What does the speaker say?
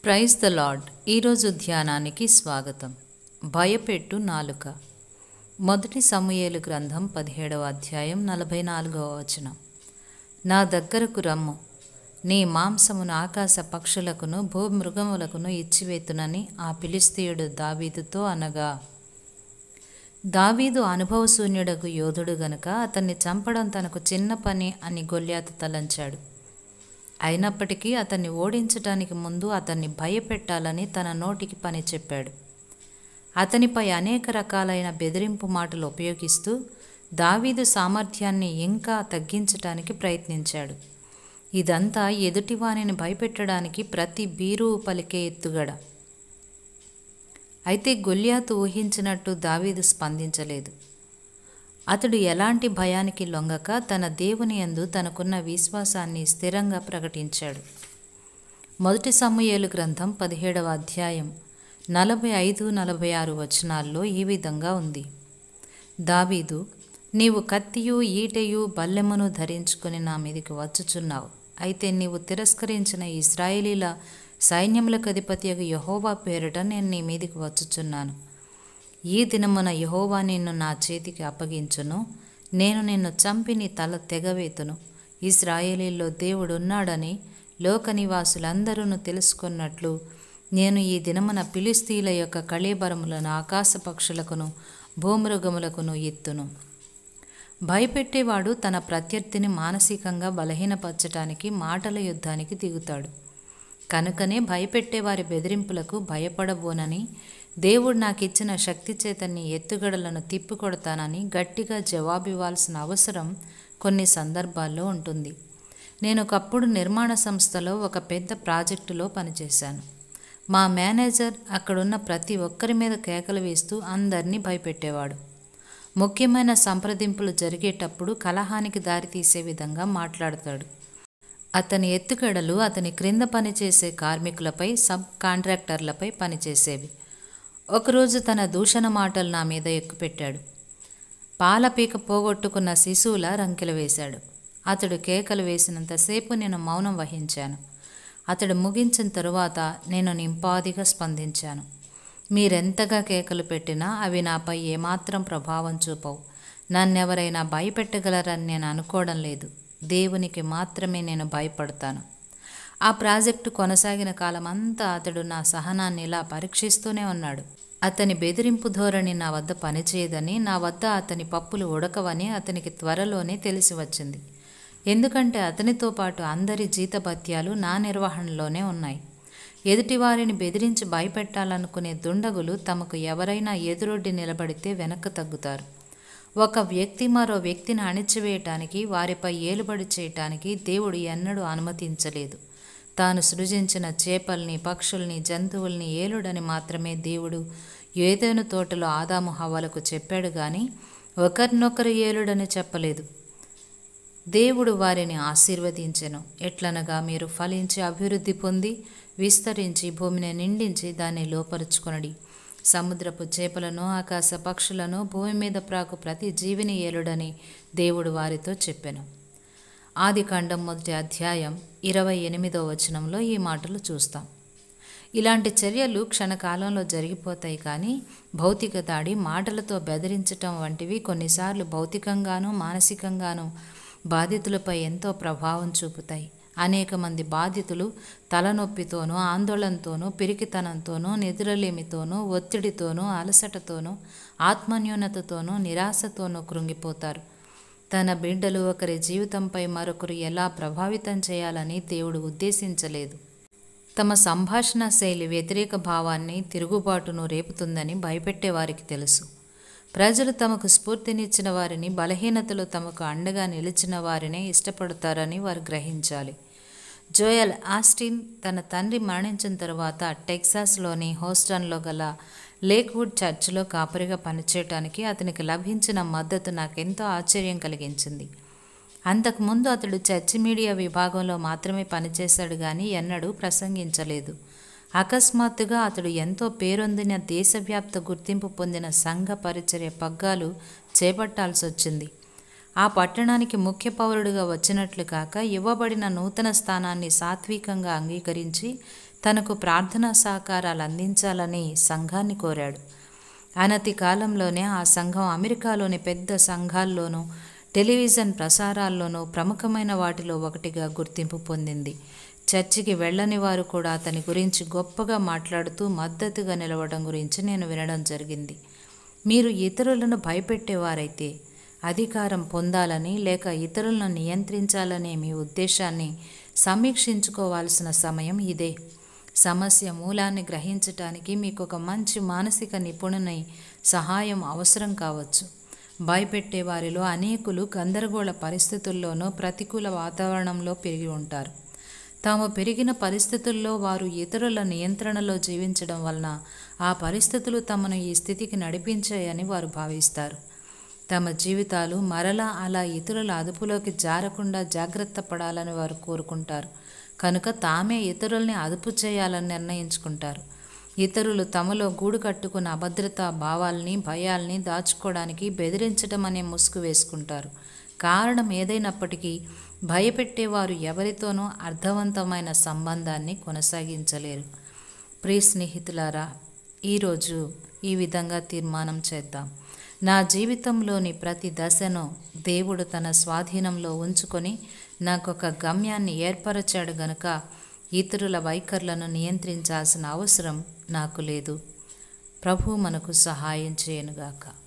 Praise the lord. ఈరోజు ధ్యానానికి స్వాగతం. భయపెట్టు నాలుక. మొదటి సమూయేలు గ్రంథం 17వ అధ్యాయం 44వ వచనం. నా దగ్గరకు రమ్ము, నీ మాంసమును ఆకాశ పక్షులకును భూమృగములకును ఇచ్చివేతునని ఆ ఫిలిష్తీయుడు దావీదుతో అనగా, దావీదు అనుభవశూన్యుడకు యోధుడు గనుక అతన్ని చంపడం తనకు చిన్న పని అని గొల్యాతు తలంచాడు. అయినప్పటికీ అతన్ని ఓడించటానికి ముందు అతన్ని భయపెట్టాలని తన నోటికి పని చెప్పాడు. అతనిపై అనేక రకాలైన బెదిరింపు మాటలు ఉపయోగిస్తూ దావీదు సామర్థ్యాన్ని ఇంకా తగ్గించటానికి ప్రయత్నించాడు. ఇదంతా ఎదుటివానిని భయపెట్టడానికి ప్రతి బీరువు పలికే ఎత్తుగడ. అయితే గొల్యాతు ఊహించినట్టు దావీదు స్పందించలేదు. అతడు ఎలాంటి భయానికి లొంగక తన దేవుని యందు తనకున్న విశ్వాసాన్ని స్థిరంగా ప్రకటించాడు. మొదటి సమూయేలు గ్రంథం 17వ అధ్యాయం 45-46 వచనాల్లో ఈ విధంగా ఉంది. దావీదు, నీవు కత్తియు ఈటెయు బల్లెమును ధరించుకుని నా మీదికి వచ్చుచున్నావు. అయితే నీవు తిరస్కరించిన ఇశ్రాయేలీల సైన్యములకు అధిపతియగు యెహోవా పేరిట నేను నీ మీదికి వచ్చుచున్నాను. ఈ దినమున యెహోవా నిన్ను నా చేతికి అప్పగించును. నేను నిన్ను చంపి నీ తల తెగవేతును. ఇశ్రాయేలీల్లో దేవుడున్నాడని లోక నివాసులందరూ తెలుసుకున్నట్లు నేను ఈ దినమున ఫిలిష్తీయుల యొక్క కళేబరములను ఆకాశ పక్షులకును భూమృగములకును ఎత్తును. భయపెట్టేవాడు తన ప్రత్యర్థిని మానసికంగా బలహీనపరచటానికి మాటల యుద్ధానికి దిగుతాడు. కనుకనే భయపెట్టేవారి బెదిరింపులకు భయపడబోనని, దేవుడు నాకిచ్చిన శక్తి చేత నీ ఎత్తుగడలను తిప్పికొడతానని గట్టిగా జవాబివ్వాల్సిన అవసరం కొన్ని సందర్భాల్లో ఉంటుంది. నేను ఒకప్పుడు నిర్మాణ సంస్థలో ఒక పెద్ద ప్రాజెక్టులో పనిచేశాను. మా మేనేజర్ అక్కడున్న ప్రతి ఒక్కరి మీద కేకలు వేస్తూ అందరినీ భయపెట్టేవాడు. ముఖ్యమైన సంప్రదింపులు జరిగేటప్పుడు కలహానికి దారితీసే విధంగా మాట్లాడతాడు. అతని ఎత్తుగడలు అతని క్రింద పనిచేసే కార్మికులపై, సబ్ కాంట్రాక్టర్లపై పనిచేసేవి. ఒకరోజు తన దూషణ మాటలు నా మీద ఎక్కుపెట్టాడు. పాలపీక పోగొట్టుకున్న శిశువులా రంకెలు వేశాడు. అతడు కేకలు వేసినంతసేపు నేను మౌనం వహించాను. అతడు ముగించిన తరువాత నేను నింపాదిగా స్పందించాను. మీరెంతగా కేకలు పెట్టినా అవి నాపై ఏమాత్రం ప్రభావం చూపవు. నన్నెవరైనా భయపెట్టగలరని నేను అనుకోవడం లేదు. దేవునికి మాత్రమే నేను భయపడతాను. ఆ ప్రాజెక్టు కొనసాగిన కాలమంతా అతడు నా సహనాన్ని ఇలా పరీక్షిస్తూనే ఉన్నాడు. అతని బెదిరింపు ధోరణి నా వద్ద పనిచేయదని, నా వద్ద అతని పప్పులు ఉడకవని అతనికి త్వరలోనే తెలిసి వచ్చింది. ఎందుకంటే అతనితో పాటు అందరి జీతభత్యాలు నా నిర్వహణలోనే ఉన్నాయి. ఎదుటివారిని బెదిరించి భయపెట్టాలనుకునే దుండగులు తమకు ఎవరైనా ఎదురొడ్డి నిలబడితే వెనక్కు తగ్గుతారు. ఒక వ్యక్తి మరో వ్యక్తిని అణిచివేయటానికి, వారిపై ఏలుబడి చేయటానికి దేవుడు ఎన్నడూ అనుమతించలేదు. తాను సృజించిన చేపల్ని, పక్షుల్ని, జంతువుల్ని ఏలుడని మాత్రమే దేవుడు ఏదెను తోటలో ఆదాము హవ్వలకు చెప్పాడు గాని ఒకరినొకరు ఏలుడని చెప్పలేదు. దేవుడు వారిని ఆశీర్వదించెను. ఎట్లనగా, మీరు ఫలించి అభివృద్ధి పొంది విస్తరించి భూమిని నిండించి దాన్ని లోపరుచుకొనడి. సముద్రపు చేపలను, ఆకాశ పక్షులను, భూమి మీద ప్రాకు ప్రతి జీవిని ఏలుడని దేవుడు వారితో చెప్పెను. ఆదికాండం 1వ అధ్యాయం 28వ వచనంలో ఈ మాటలు చూస్తాం. ఇలాంటి చర్యలు క్షణకాలంలో జరిగిపోతాయి కానీ భౌతిక దాడి, మాటలతో బెదిరించటం వంటివి కొన్నిసార్లు భౌతికంగానూ మానసికంగానూ బాధితులపై ఎంతో ప్రభావం చూపుతాయి. అనేక మంది బాధితులు తలనొప్పితోనూ, ఆందోళనతోనూ, పిరికితనంతోనూ, నిద్రలేమితోనూ, ఒత్తిడితోనూ, అలసటతోనూ, ఆత్మన్యూనతతోనూ, నిరాశతోనూ కృంగిపోతారు. తన బిడ్డలు ఒకరి జీవితంపై మరొకరు ఎలా ప్రభావితం చేయాలని దేవుడు ఉద్దేశించలేదు. తమ సంభాషణ శైలి వ్యతిరేక భావాన్ని, తిరుగుబాటును రేపుతుందని భయపెట్టేవారికి తెలుసు. ప్రజలు తమకు స్ఫూర్తినిచ్చిన వారిని, బలహీనతలు తమకు అండగా నిలిచిన వారినే ఇష్టపడతారని వారు గ్రహించాలి. జోయల్ ఆస్టిన్ తన తండ్రి మరణించిన తరువాత టెక్సాస్లోని హోస్టన్లో గల లేక్వుడ్ చర్చిలో కాపరిగా పనిచేయటానికి అతనికి లభించిన మద్దతు నాకెంతో ఆశ్చర్యం కలిగించింది. అంతకుముందు అతడు చర్చి మీడియా విభాగంలో మాత్రమే పనిచేశాడు కానీ ఎన్నడూ ప్రసంగించలేదు. అకస్మాత్తుగా అతడు ఎంతో పేరొందిన, దేశవ్యాప్త గుర్తింపు పొందిన సంఘ పరిచర్య పగ్గాలు చేపట్టాల్సి వచ్చింది. ఆ పట్టణానికి ముఖ్య పౌరుడుగా వచ్చినట్లు కాక ఇవ్వబడిన నూతన స్థానాన్ని సాత్వికంగా అంగీకరించి తనకు ప్రార్థనా సహకారాలు అందించాలని సంఘాన్ని కోరాడు. అనతి కాలంలోనే ఆ సంఘం అమెరికాలోని పెద్ద సంఘాల్లోనూ టెలివిజన్ ప్రసారాల్లోనూ ప్రముఖమైన వాటిలో ఒకటిగా గుర్తింపు పొందింది. చర్చికి వెళ్ళని వారు కూడా అతని గురించి గొప్పగా మాట్లాడుతూ మద్దతుగా నిలవడం గురించి నేను వినడం జరిగింది. మీరు ఇతరులను భయపెట్టేవారైతే అధికారం పొందాలని లేక ఇతరులను నియంత్రించాలనే మీ ఉద్దేశాన్ని సమీక్షించుకోవాల్సిన సమయం ఇదే. సమస్య మూలాన్ని గ్రహించటానికి మీకు ఒక మంచి మానసిక నిపుణుని సహాయం అవసరం కావచ్చు. భయపెట్టే వారిలో అనేకులు గందరగోళ పరిస్థితుల్లోనూ ప్రతికూల వాతావరణంలో పెరిగి ఉంటారు. తాము పెరిగిన పరిస్థితుల్లో వారు ఇతరుల నియంత్రణలో జీవించడం వలన ఆ పరిస్థితులు తమను ఈ స్థితికి నడిపించాయని వారు భావిస్తారు. తమ జీవితాలు మరలా అలా ఇతరుల అదుపులోకి జారకుండా జాగ్రత్త పడాలని వారు కోరుకుంటారు. కనుక తామే ఇతరుల్ని అదుపు చేయాలని నిర్ణయించుకుంటారు. ఇతరులు తమలో గూడు కట్టుకున్న అభద్రతా భావాల్ని భయాల్ని దాచుకోవడానికి బెదిరించడం అనే ముసుగు వేసుకుంటారు. కారణం ఏదైనప్పటికీ భయపెట్టేవారు ఎవరితోనూ అర్థవంతమైన సంబంధాన్ని కొనసాగించలేరు. ప్రియ స్నేహితులారా, ఈరోజు ఈ విధంగా తీర్మానం చేద్దాం. నా జీవితంలోని ప్రతి దశను దేవుడు తన స్వాధీనంలో ఉంచుకొని నాకొక గమ్యాన్ని ఏర్పరచాడు గనుక ఇతరుల వైఖరులను నియంత్రించాల్సిన అవసరం నాకు లేదు. ప్రభువు మనకు సహాయం చేయనుగాక.